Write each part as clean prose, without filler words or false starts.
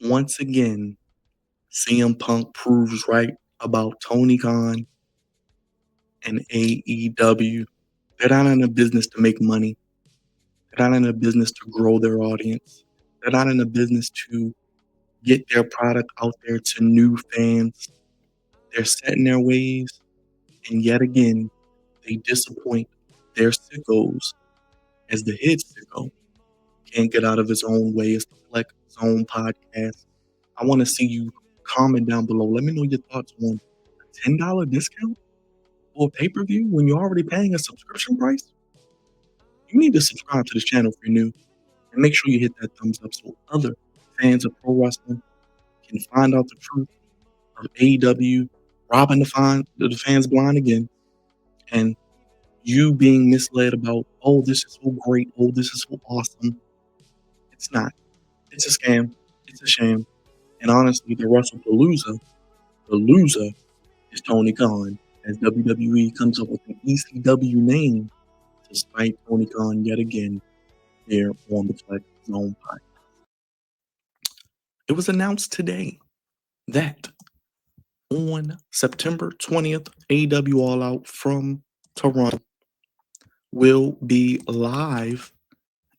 Once again, CM Punk proves right about Tony Khan and AEW. They're not in a business to make money. They're not in a business to grow their audience. They're not in a business to get their product out there to new fans. They're set in their ways, and yet again, they disappoint their sickos as the head sicko can't get out of his own way as to flex his own podcast. I want to see you comment down below. Let me know your thoughts on a $10 discount for a pay-per-view when you're already paying a subscription price. You need to subscribe to this channel if you're new and make sure you hit that thumbs up so other fans of pro wrestling can find out the truth of AEW robbing the fans blind again, and you being misled about, oh, this is so great, oh, this is so awesome. It's not. It's a scam. It's a shame. And honestly, the loser is Tony Khan, as WWE comes up with an ECW name to spite Tony Khan yet again here on the Flex Zone Podcast. It was announced today that on September 20th, AEW All Out from Toronto will be live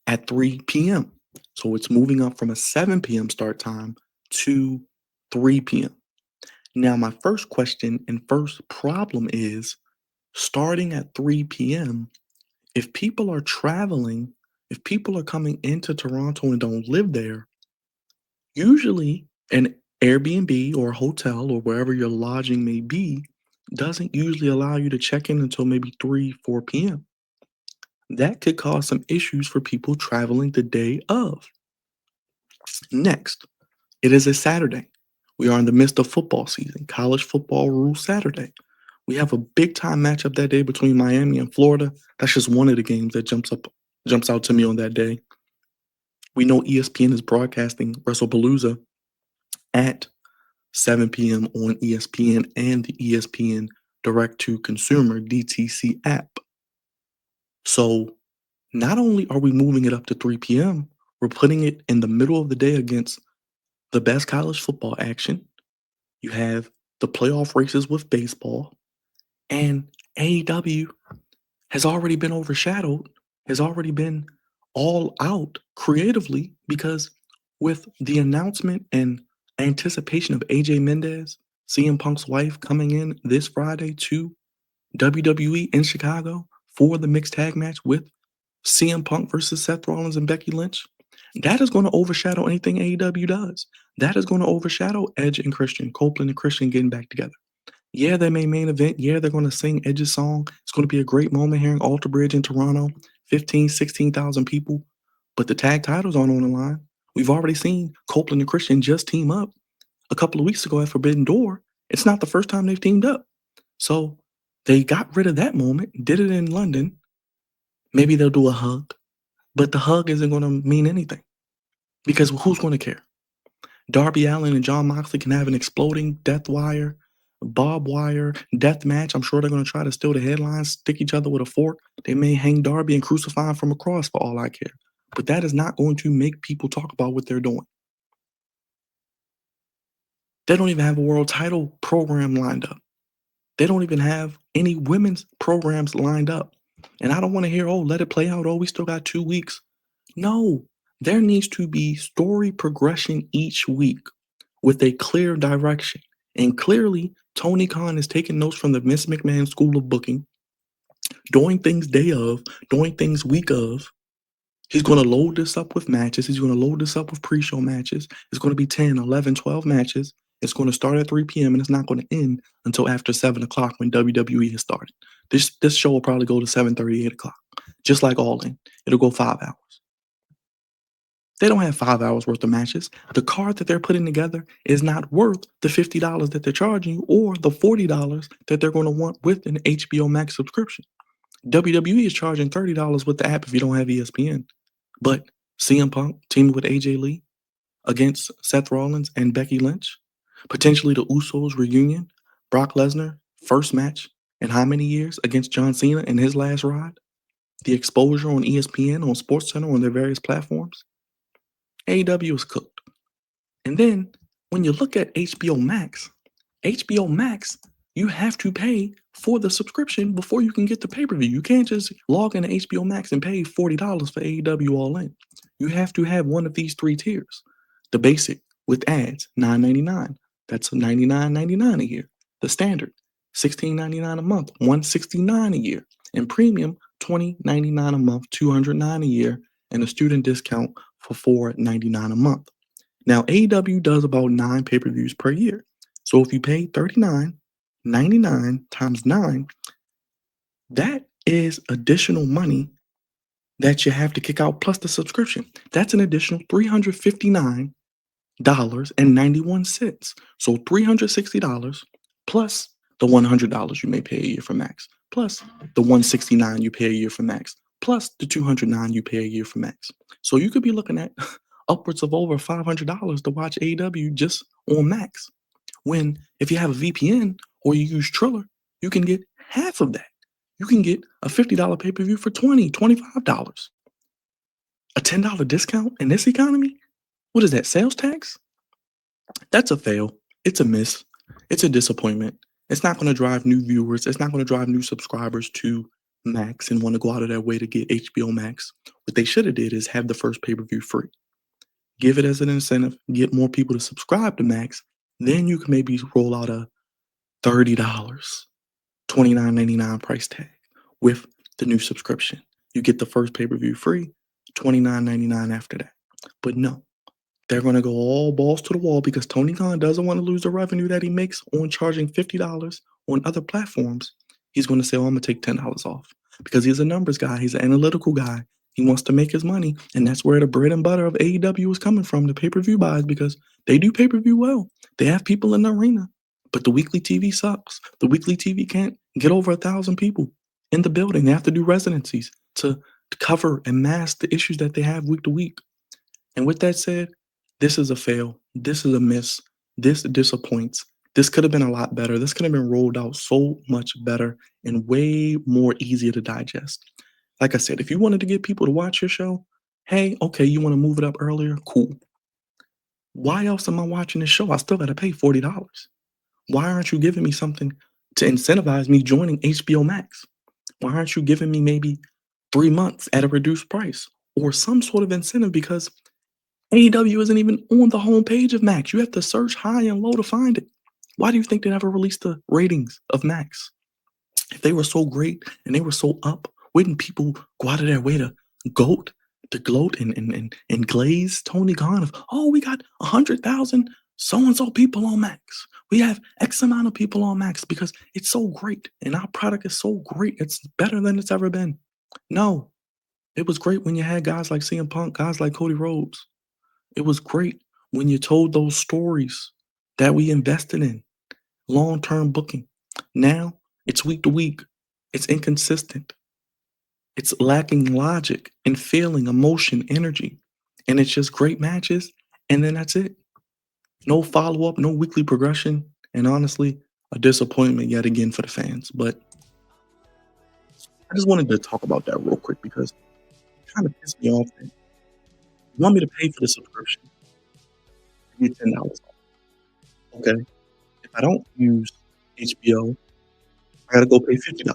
at 3 p.m. So it's moving up from a 7 p.m. start time to 3 p.m. Now, my first question and first problem is starting at 3 p.m. If people are traveling, if people are coming into Toronto and don't live there, usually an Airbnb or a hotel or wherever your lodging may be doesn't usually allow you to check in until maybe 3, 4 p.m. That could cause some issues for people traveling the day of. Next, it is a Saturday. We are in the midst of football season. College football rules Saturday. We have a big time matchup that day between Miami and Florida. That's just one of the games that jumps out to me on that day. We know ESPN is broadcasting WrestlePalooza at 7 p.m. on ESPN and the ESPN Direct to Consumer DTC app. So not only are we moving it up to 3 p.m., we're putting it in the middle of the day against the best college football action. You have the playoff races with baseball, and AEW has already been overshadowed, has already been all out creatively because with the announcement and anticipation of AJ Mendez, CM Punk's wife, coming in this Friday to WWE in Chicago for the mixed tag match with CM Punk versus Seth Rollins and Becky Lynch, that is going to overshadow anything AEW does. That is going to overshadow Edge and Christian, Copeland and Christian getting back together. Yeah, they may main event. Yeah, they're going to sing Edge's song. It's going to be a great moment here in Alter Bridge in Toronto. 15, 16,000 people. But the tag titles aren't on the line. We've already seen Copeland and Christian just team up a couple of weeks ago at Forbidden Door. It's not the first time they've teamed up. So they got rid of that moment, did it in London. Maybe they'll do a hug. But the hug isn't going to mean anything. Because who's going to care? Darby Allin and Jon Moxley can have an exploding death wire, barbed wire, death match. I'm sure they're going to try to steal the headlines, stick each other with a fork. They may hang Darby and crucify him from a cross for all I care. But that is not going to make people talk about what they're doing. They don't even have a world title program lined up. They don't even have any women's programs lined up. And I don't want to hear, oh, let it play out. Oh, we still got 2 weeks. No, there needs to be story progression each week with a clear direction. And clearly, Tony Khan is taking notes from the Vince McMahon School of Booking, doing things day of, doing things week of. He's going to load this up with matches. He's going to load this up with pre-show matches. It's going to be 10, 11, 12 matches. It's going to start at 3 p.m. and it's not going to end until after 7 o'clock when WWE has started. This show will probably go to 7:30, 8 o'clock, just like All In. It'll go 5 hours. They don't have 5 hours worth of matches. The card that they're putting together is not worth the $50 that they're charging you or the $40 that they're going to want with an HBO Max subscription. WWE is charging $30 with the app if you don't have ESPN. But CM Punk teaming with AJ Lee against Seth Rollins and Becky Lynch, potentially the Usos reunion, Brock Lesnar, first match in how many years against John Cena in his last ride, the exposure on ESPN, on SportsCenter, on their various platforms. AEW is cooked. And then when you look at HBO Max, you have to pay for the subscription before you can get the pay-per-view. You can't just log into HBO Max and pay $40 for AEW All In. You have to have one of these three tiers. The basic with ads, $9.99. That's $99.99 a year. The standard, $16.99 a month, $169 a year. And premium, $20.99 a month, $209 a year, and a student discount for $4.99 a month. Now, AEW does about 9 pay-per-views per year. So if you pay $39.99 times 9, that is additional money that you have to kick out plus the subscription. That's an additional $359.91. So $360 plus the $100 you may pay a year for Max, plus the $169 you pay a year for Max, plus the $209 you pay a year for Max. So you could be looking at upwards of over $500 to watch AEW just on Max. When if you have a VPN or you use Triller, you can get half of that. You can get a $50 pay-per-view for $25. A $10 discount in this economy? What is that, sales tax? That's a fail. It's a miss. It's a disappointment. It's not going to drive new viewers. It's not going to drive new subscribers to Max and want to go out of their way to get HBO Max. What they should have did is have the first pay-per-view free. Give it as an incentive, get more people to subscribe to Max. Then you can maybe roll out a $30, $29.99 price tag with the new subscription. You get the first pay-per-view free, $29.99 after that. But no, they're going to go all balls to the wall because Tony Khan doesn't want to lose the revenue that he makes on charging $50 on other platforms. He's going to say, oh, I'm going to take $10 off because he's a numbers guy. He's an analytical guy. He wants to make his money. And that's where the bread and butter of AEW is coming from, the pay-per-view buys, because they do pay-per-view well. They have people in the arena, but the weekly TV sucks. The weekly TV can't get over 1,000 people in the building. They have to do residencies to cover and mask the issues that they have week to week. And with that said, this is a fail. This is a miss. This disappoints. This could have been a lot better. This could have been rolled out so much better and way more easier to digest. Like I said, if you wanted to get people to watch your show, hey, okay, you want to move it up earlier? Cool. Why else am I watching this show? I still got to pay $40. Why aren't you giving me something to incentivize me joining HBO Max? Why aren't you giving me maybe 3 months at a reduced price or some sort of incentive? Because AEW isn't even on the homepage of Max. You have to search high and low to find it. Why do you think they never released the ratings of Max? If they were so great and they were so up, wouldn't people go out of their way to gloat and glaze Tony Khan of, oh, we got 100,000 so-and-so people on Max. We have X amount of people on Max because it's so great and our product is so great. It's better than it's ever been. No, it was great when you had guys like CM Punk, guys like Cody Rhodes. It was great when you told those stories that we invested in, long-term booking. Now it's week to week. It's inconsistent. It's lacking logic and feeling, emotion, energy. And it's just great matches. And then that's it. No follow-up, no weekly progression. And honestly, a disappointment yet again for the fans. But I just wanted to talk about that real quick because it kind of pissed me off that you want me to pay for the subscription. I get $10 off. Okay. If I don't use HBO, I gotta go pay $50.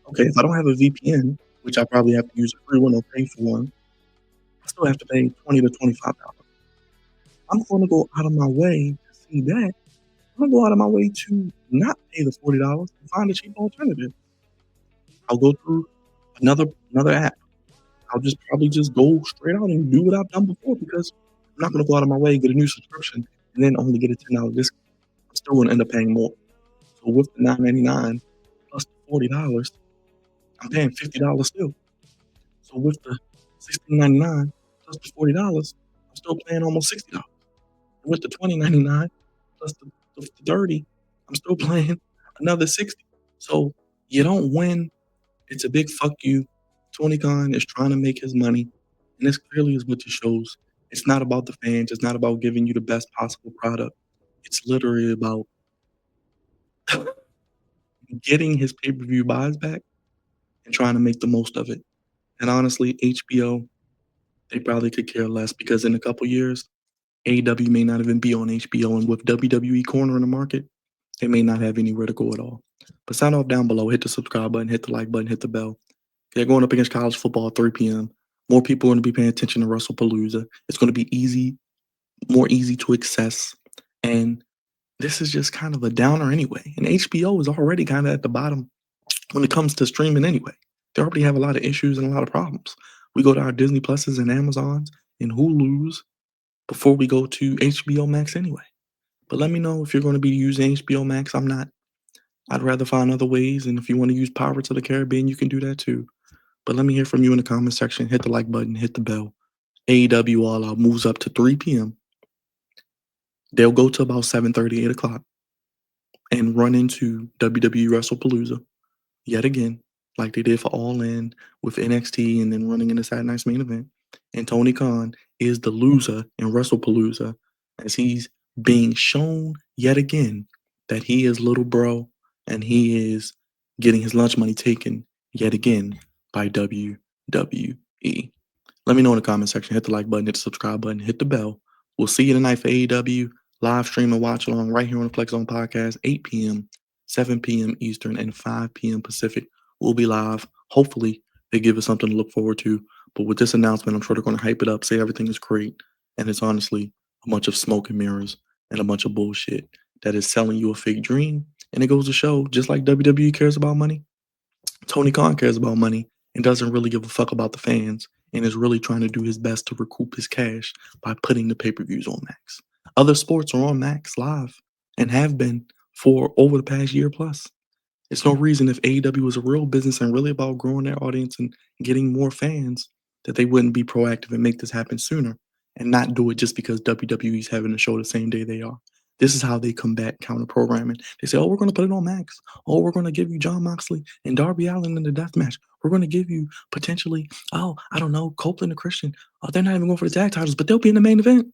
Okay, if I don't have a VPN, which I probably have to use a free one or pay for one, I still have to pay $20 to $25. I'm gonna go out of my way to see that. I'm gonna go out of my way to not pay the $40 and find a cheap alternative. I'll go through another app. I'll just probably just go straight out and do what I've done before because I'm not gonna go out of my way, get a new subscription, and then only get a $10 discount. I'm still gonna end up paying more. So with the $9.99 plus the $40, I'm paying $50 still. So with the $16.99 plus the $40, I'm still paying almost $60. And with the $20.99 plus the 30, I'm still paying another 60. So you don't win. It's a big fuck you. Tony Khan is trying to make his money, and this clearly is what it shows. It's not about the fans. It's not about giving you the best possible product. It's literally about getting his pay-per-view buys back and trying to make the most of it. And honestly, HBO, they probably could care less because in a couple years, AEW may not even be on HBO, and with WWE cornering the market, they may not have anywhere to go at all. But sign off down below, hit the subscribe button, hit the like button, hit the bell. They're going up against college football at 3 p.m. More people are going to be paying attention to WrestlePalooza. It's going to be more easy to access. And this is just kind of a downer anyway. And HBO is already kind of at the bottom when it comes to streaming anyway. They already have a lot of issues and a lot of problems. We go to our Disney Pluses and Amazons and Hulus before we go to HBO Max anyway. But let me know if you're going to be using HBO Max. I'm not. I'd rather find other ways. And if you want to use Pirates of the Caribbean, you can do that too. But let me hear from you in the comment section. Hit the like button, hit the bell. AEW All Out moves up to 3 p.m. They'll go to about 7:30, 8 o'clock and run into WWE WrestlePalooza yet again, like they did for All In with NXT and then running into Saturday Night's Main Event. And Tony Khan is the loser in WrestlePalooza as he's being shown yet again that he is little bro and he is getting his lunch money taken yet again by WWE. Let me know in the comment section. Hit the like button, hit the subscribe button, hit the bell. We'll see you tonight for AEW live stream and watch along right here on the Flex Zone Podcast, 8 p.m., 7 p.m. Eastern, and 5 p.m. Pacific. We'll be live. Hopefully, they give us something to look forward to. But with this announcement, I'm sure they're going to hype it up, say everything is great. And it's honestly a bunch of smoke and mirrors and a bunch of bullshit that is selling you a fake dream. And it goes to show, just like WWE cares about money, Tony Khan cares about money and doesn't really give a fuck about the fans and is really trying to do his best to recoup his cash by putting the pay-per-views on Max. Other sports are on Max live and have been for over the past year plus. It's no reason if AEW was a real business and really about growing their audience and getting more fans that they wouldn't be proactive and make this happen sooner and not do it just because WWE's having a show the same day they are. This is how they combat counter programming. They say, oh, we're going to put it on Max. Oh, we're going to give you John Moxley and Darby Allin in the death match. We're going to give you potentially, oh, I don't know, Copeland and Christian. Oh, they're not even going for the tag titles, but they'll be in the main event.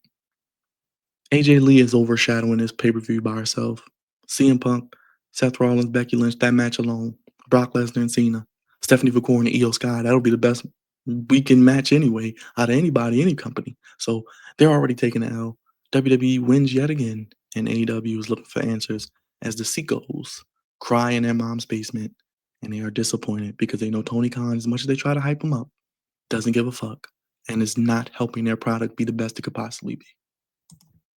AJ Lee is overshadowing this pay-per-view by herself. CM Punk, Seth Rollins, Becky Lynch, that match alone. Brock Lesnar and Cena. Stephanie McCoy and Io Sky. That'll be the best weekend match anyway out of anybody, any company. So they're already taking the L. WWE wins yet again, and AEW is looking for answers as the Seagulls cry in their mom's basement, and they are disappointed because they know Tony Khan, as much as they try to hype him up, doesn't give a fuck and is not helping their product be the best it could possibly be.